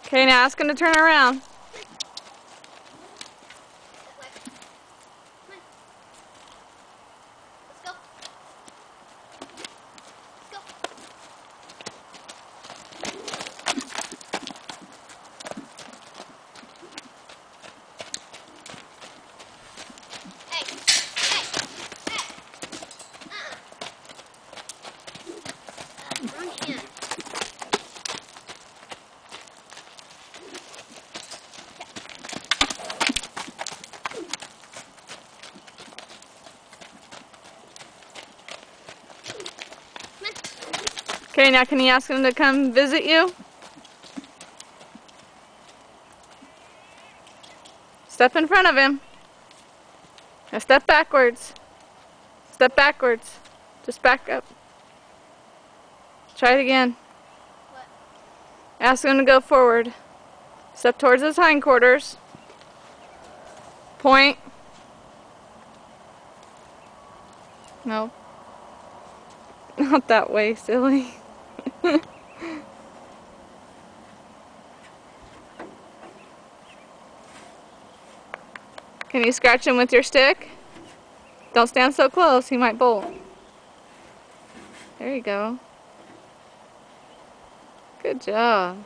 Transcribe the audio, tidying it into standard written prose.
Okay, now ask him to turn around. Okay, now can you ask him to come visit you? Step in front of him. Now step backwards. Step backwards. Just back up. Try it again. What? Ask him to go forward. Step towards his hindquarters. Point. No. Not that way, silly. Can you scratch him with your stick? Don't stand so close, he might bolt. There you go. Good job.